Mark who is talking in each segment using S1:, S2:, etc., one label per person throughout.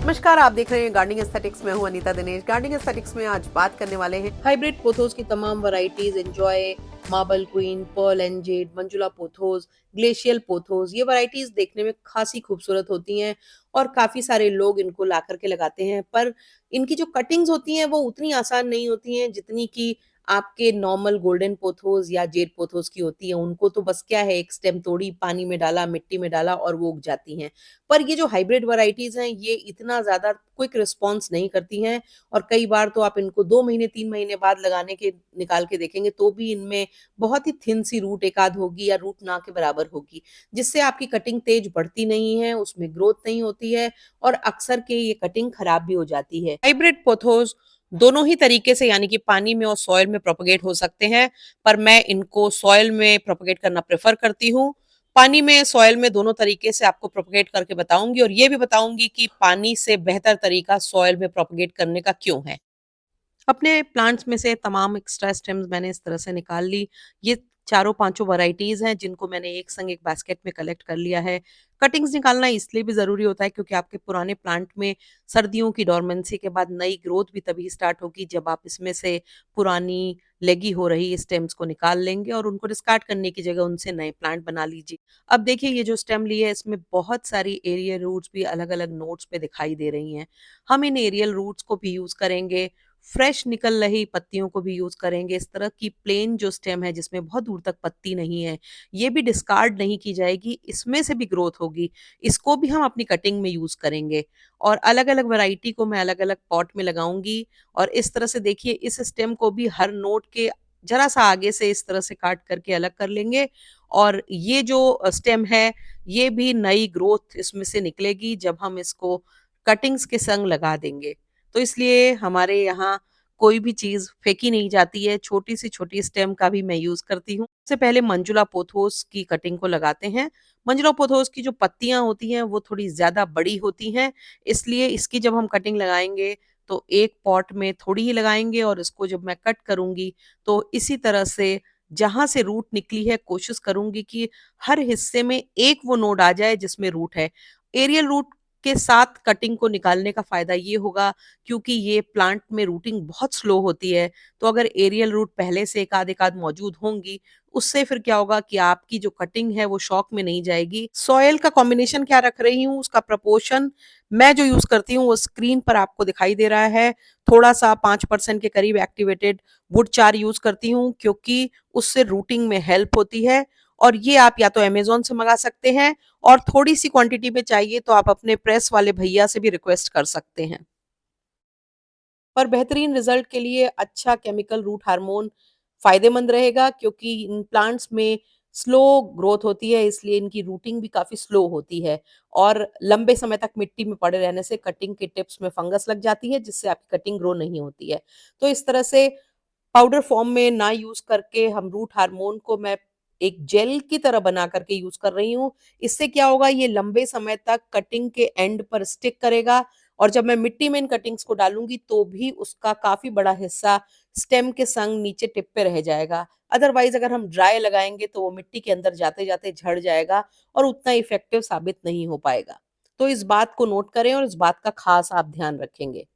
S1: नमस्कार, आप देख रहे हैं गार्डनिंग एस्थेटिक्स में हूं अनीता दिनेश। गार्डनिंग एस्थेटिक्स में आज बात करने वाले हैं हाइब्रिड पोथोस की तमाम varieties. Enjoy, marble queen, Perl and Z, Manjula pothos, glacial pothos. ये वैरायटीज देखने में खासी खूबसूरत होती हैं और काफी सारे लोग इनको ला करके लगाते हैं, पर इनकी जो कटिंग्स होती हैं वो उतनी आसान नहीं होती हैं जितनी कि आपके नॉर्मल गोल्डन पोथोस या जेड पोथोस की होती है। उनको तो बस क्या है, एक स्टेम तोड़ी, पानी में डाला, मिट्टी में डाला और वो उग जाती हैं। पर ये जो हाइब्रिड वैरायटीज हैं ये इतना ज़्यादा क्विक रिस्पॉन्स नहीं करती हैं और कई बार तो आप इनको 2 महीने 3 महीने बाद लगाने के निकाल के देखेंगे तो भी इनमें बहुत ही थिन सी रूट एक आध होगी या रूट ना के बराबर होगी, जिससे आपकी कटिंग तेज बढ़ती नहीं है, उसमें ग्रोथ नहीं होती है और अक्सर के ये कटिंग खराब भी हो जाती है। हाइब्रिड पोथोस दोनों ही तरीके से यानी कि पानी में और सॉइल में प्रोपेगेट हो सकते हैं, पर मैं इनको सॉइल में प्रोपेगेट करना प्रेफर करती हूँ। पानी में, सॉइल में दोनों तरीके से आपको प्रोपेगेट करके बताऊंगी और ये भी बताऊंगी कि पानी से बेहतर तरीका सॉइल में प्रोपेगेट करने का क्यों है। अपने प्लांट्स में से तमाम एक्स्ट्रा स्टेम्स मैंने इस तरह से निकाल ली। ये चारों पांचों वैरायटीज हैं जिनको मैंने एक संग एक बास्केट में कलेक्ट कर लिया है। कटिंग्स निकालना इसलिए भी ज़रूरी होता है क्योंकि आपके पुराने प्लांट में सर्दियों की डोरमेंसी के बाद नई ग्रोथ भी तभी स्टार्ट होगी जब आप इसमें से पुरानी लेगी हो रही स्टेम्स को निकाल लेंगे और उनको डिस्कार्ड करने की जगह उनसे नए प्लांट बना लीजिए। अब देखिए, ये जो स्टेम ली है इसमें बहुत सारी एरियल रूट्स भी अलग अलग नोट्स पे दिखाई दे रही हैं। हम इन एरियल रूट्स को भी यूज़ करेंगे, फ्रेश निकल रही पत्तियों को भी यूज करेंगे। इस तरह की प्लेन जो स्टेम है जिसमें बहुत दूर तक पत्ती नहीं है, ये भी डिस्कार्ड नहीं की जाएगी, इसमें से भी ग्रोथ होगी। इसको भी हम अपनी कटिंग में यूज करेंगे और अलग अलग वैरायटी को मैं अलग अलग पॉट में लगाऊंगी। और इस तरह से देखिए, इस स्टेम को भी हर नोट के जरा सा आगे से इस तरह से काट करके अलग कर लेंगे और ये जो स्टेम है ये भी नई ग्रोथ इसमें से निकलेगी जब हम इसको कटिंग्स के संग लगा देंगे। तो इसलिए हमारे यहाँ कोई भी चीज़ फेंकी नहीं जाती है, छोटी सी छोटी स्टेम का भी मैं यूज़ करती हूँ। सबसे पहले मंजुला पोथोस की कटिंग को लगाते हैं। मंजुला पोथोस की जो पत्तियाँ होती हैं वो थोड़ी ज़्यादा बड़ी होती हैं, इसलिए इसकी जब हम कटिंग लगाएंगे तो एक पॉट में थोड़ी ही लगाएंगे और इसको जब मैं कट करूंगी तो इसी तरह से जहां से रूट निकली है कोशिश करूंगी कि हर हिस्से में एक वो नोड आ जाए जिसमें रूट है। एरियल रूट के साथ कटिंग को निकालने का फायदा ये होगा क्योंकि ये प्लांट में रूटिंग बहुत स्लो होती है, तो अगर एरियल रूट पहले से एक आध मौजूद होंगी उससे फिर क्या होगा कि आपकी जो कटिंग है वो शॉक में नहीं जाएगी। सॉयल का कॉम्बिनेशन क्या रख रही हूँ, उसका प्रपोर्शन मैं जो यूज करती हूँ वो स्क्रीन पर आपको दिखाई दे रहा है। थोड़ा सा 5% के करीब एक्टिवेटेड वुड चार यूज करती हूँ क्योंकि उससे रूटिंग में हेल्प होती है और ये आप या तो अमेजोन से मंगा सकते हैं और थोड़ी सी क्वांटिटी में चाहिए तो आप अपने प्रेस वाले भैया से भी रिक्वेस्ट कर सकते हैं। पर बेहतरीन रिजल्ट के लिए अच्छा केमिकल रूट हार्मोन फायदेमंद रहेगा क्योंकि इन प्लांट्स में स्लो ग्रोथ होती है, इसलिए इनकी रूटिंग भी काफी स्लो होती है और लंबे समय तक मिट्टी में पड़े रहने से कटिंग के टिप्स में फंगस लग जाती है जिससे आपकी कटिंग ग्रो नहीं होती है। तो इस तरह से पाउडर फॉर्म में ना यूज करके हम रूट हार्मोन को मैं एक जेल की तरह बना करके यूज कर रही हूँ। इससे क्या होगा, ये लंबे समय तक कटिंग के एंड पर स्टिक करेगा और जब मैं मिट्टी में इन कटिंग्स को डालूंगी तो भी उसका काफी बड़ा हिस्सा स्टेम के संग नीचे टिप पे रह जाएगा। अदरवाइज अगर हम ड्राई लगाएंगे तो वो मिट्टी के अंदर जाते जाते झड़ जाएगा और उतना इफेक्टिव साबित नहीं हो पाएगा। तो इस बात को नोट करें और इस बात का खास आप ध्यान रखेंगे।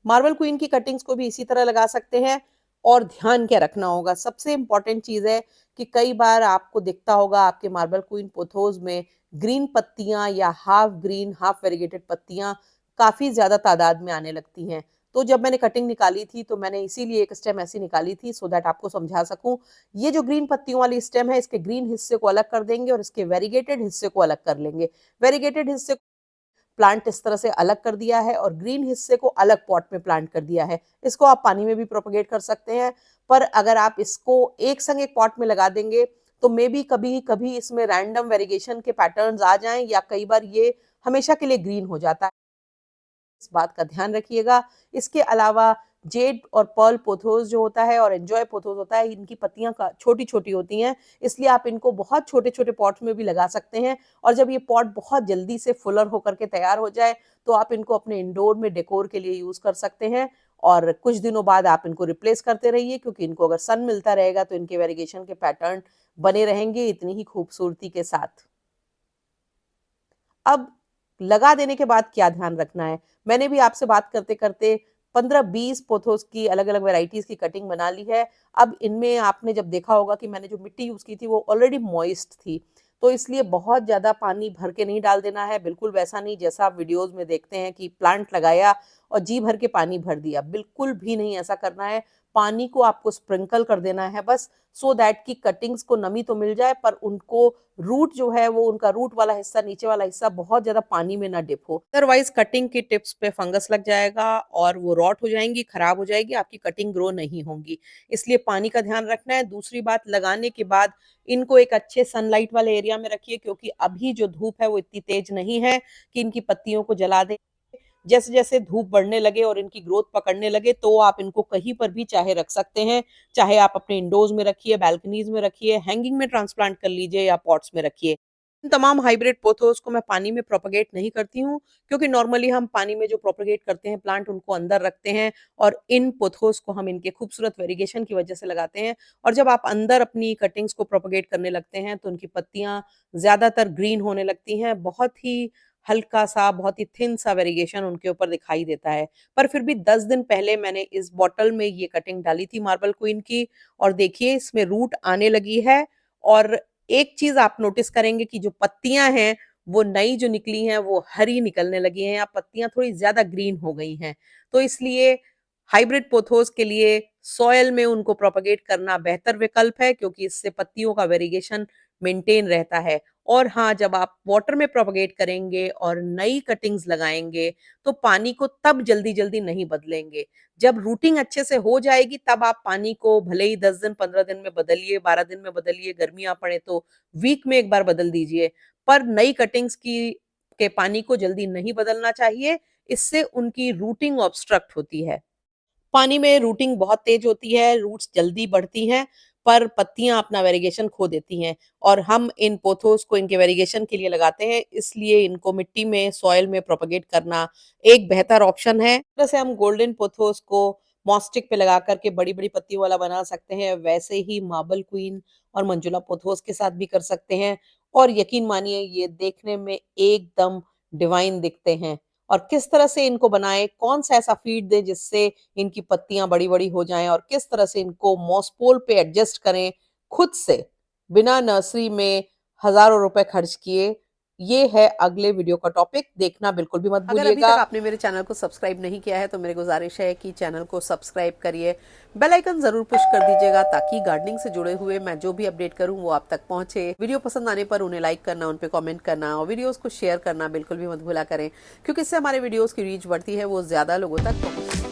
S1: मार्बल क्वीन की कटिंग्स को भी इसी तरह लगा सकते हैं और ध्यान क्या रखना होगा, सबसे इंपॉर्टेंट चीज है कि कई बार आपको दिखता होगा आपके मार्बल क्वीन पोथोज में ग्रीन पत्तियां या हाफ ग्रीन हाफ वेरीगेटेड पत्तियां काफी ज्यादा तादाद में आने लगती हैं। तो जब मैंने कटिंग निकाली थी तो मैंने इसीलिए एक स्टेम ऐसी निकाली थी सो दैट आपको समझा सकूं। ये जो ग्रीन पत्तियों वाली स्टेम है इसके ग्रीन हिस्से को अलग कर देंगे और इसके वेरीगेटेड हिस्से को अलग कर लेंगे। वेरीगेटेड हिस्से प्लांट इस तरह से अलग कर दिया है और ग्रीन हिस्से को अलग पॉट में प्लांट कर दिया है। इसको आप पानी में भी प्रोपेगेट कर सकते हैं, पर अगर आप इसको एक संग एक पॉट में लगा देंगे तो मे बी कभी कभी इसमें रैंडम वेरिएशन के पैटर्न्स आ जाएं या कई बार ये हमेशा के लिए ग्रीन हो जाता है। इस बात का ध्यान रखिएगा। इसके अलावा जेड और पर्ल पोथोस जो होता है और एंजॉय पोथोस होता है, इनकी पत्तियां छोटी छोटी होती हैं, इसलिए आप इनको बहुत छोटे छोटे पॉट्स में भी लगा सकते हैं और जब ये पॉट बहुत जल्दी से फुलर होकर के तैयार हो जाए तो आप इनको अपने इंडोर में डेकोर के लिए यूज कर सकते हैं और कुछ दिनों बाद आप इनको रिप्लेस करते रहिए क्योंकि इनको अगर सन मिलता रहेगा तो इनके वेरिगेशन के पैटर्न बने रहेंगे इतनी ही खूबसूरती के साथ। अब लगा देने के बाद क्या ध्यान रखना है। मैंने भी आपसे बात करते करते 15-20 पोथोस की अलग अलग वेराइटीज की कटिंग बना ली है। अब इनमें आपने जब देखा होगा कि मैंने जो मिट्टी यूज की थी वो ऑलरेडी मॉइस्ट थी, तो इसलिए बहुत ज्यादा पानी भर के नहीं डाल देना है, बिल्कुल वैसा नहीं जैसा आप वीडियोस में देखते हैं कि प्लांट लगाया और जी भर के पानी भर दिया, बिल्कुल भी नहीं ऐसा करना है। पानी को आपको स्प्रिंकल कर देना है बस, सो दैट कि कटिंग्स को नमी तो मिल जाए पर उनको रूट जो है वो उनका रूट वाला हिस्सा, नीचे वाला हिस्सा बहुत ज्यादा पानी में ना डिप हो, अदरवाइज कटिंग की टिप्स पे फंगस लग जाएगा और वो रॉट हो जाएंगी, खराब हो जाएगी, आपकी कटिंग ग्रो नहीं होंगी। इसलिए पानी का ध्यान रखना है। दूसरी बात, लगाने के बाद इनको एक अच्छे सनलाइट वाले एरिया में रखिए, क्योंकि अभी जो धूप है वो इतनी तेज नहीं है कि इनकी पत्तियों को जला दे। जैसे जैसे धूप बढ़ने लगे और इनकी ग्रोथ पकड़ने लगे तो आप इनको कहीं पर भी चाहे रख सकते हैं, चाहे आप अपने इंडोर्स में रखिए, बैल्कनीज में रखिए, हैंगिंग में ट्रांसप्लांट कर लीजिए या पॉट्स में रखिए। इन तमाम हाइब्रिड पोथोस को मैं पानी में प्रोपगेट नहीं करती हूँ, क्योंकि नॉर्मली हम पानी में जो प्रोपगेट करते हैं प्लांट उनको अंदर रखते हैं, और इन पोथोस को हम इनके खूबसूरत वेरिगेशन की वजह से लगाते हैं। और जब आप अंदर अपनी कटिंग्स को प्रोपगेट करने लगते हैं तो उनकी पत्तियां ज्यादातर ग्रीन होने लगती हैं, बहुत ही हल्का सा, बहुत ही थिन सा वेरिगेशन उनके ऊपर दिखाई देता है। पर फिर भी 10 दिन पहले मैंने इस बॉटल में ये कटिंग डाली थी मार्बल क्वीन की, और देखिए इसमें रूट आने लगी है। और एक चीज आप नोटिस करेंगे कि जो पत्तियां हैं वो नई जो निकली हैं वो हरी निकलने लगी हैं, या पत्तियां थोड़ी ज्यादा ग्रीन हो गई हैं। तो इसलिए हाइब्रिड पोथोस के लिए सॉयल में उनको प्रोपगेट करना बेहतर विकल्प है, क्योंकि इससे पत्तियों का वेरिगेशन मेंटेन रहता है। और हाँ, जब आप वाटर में प्रोपगेट करेंगे और नई कटिंग्स लगाएंगे तो पानी को तब जल्दी जल्दी नहीं बदलेंगे। जब रूटिंग अच्छे से हो जाएगी तब आप पानी को भले ही 10 दिन 15 दिन में बदलिए, 12 दिन में बदलिए, गर्मियां पड़े तो वीक में एक बार बदल दीजिए, पर नई कटिंग्स की के पानी को जल्दी नहीं बदलना चाहिए, इससे उनकी रूटिंग ऑब्स्ट्रक्ट होती है। पानी में रूटिंग बहुत तेज होती है, रूट्स जल्दी बढ़ती हैं, पर पत्तियां अपना वेरिगेशन खो देती हैं। और हम इन पोथोस को इनके वेरिगेशन के लिए लगाते हैं, इसलिए इनको मिट्टी में, सॉइल में प्रोपगेट करना एक बेहतर ऑप्शन है। जैसे हम गोल्डन पोथोस को मॉस्टिक पे लगा करके बड़ी बड़ी पत्तियों वाला बना सकते हैं, वैसे ही मार्बल क्वीन और मंजुला पोथोस के साथ भी कर सकते हैं। और यकीन मानिए ये देखने में एकदम डिवाइन दिखते हैं। और किस तरह से इनको बनाएं, कौन सा ऐसा फीड दें जिससे इनकी पत्तियां बड़ी बड़ी हो जाएं, और किस तरह से इनको मॉसपोल पे एडजस्ट करें खुद से, बिना नर्सरी में हजारों रुपए खर्च किए, ये है अगले वीडियो का टॉपिक, देखना बिल्कुल भी मत भूलिएगा। अगर अभी तक आपने मेरे चैनल को सब्सक्राइब नहीं किया है तो मेरी गुजारिश है कि चैनल को सब्सक्राइब करिए, बेल आइकन जरूर पुश कर दीजिएगा, ताकि गार्डनिंग से जुड़े हुए मैं जो भी अपडेट करूं वो आप तक पहुंचे। वीडियो पसंद आने पर उन्हें लाइक करना, उन पे कमेंट करना और वीडियोस को शेयर करना बिल्कुल भी मत भूला करें, क्योंकि इससे हमारे वीडियोस की रीच बढ़ती है, वो ज्यादा लोगों तक पहुंचती है।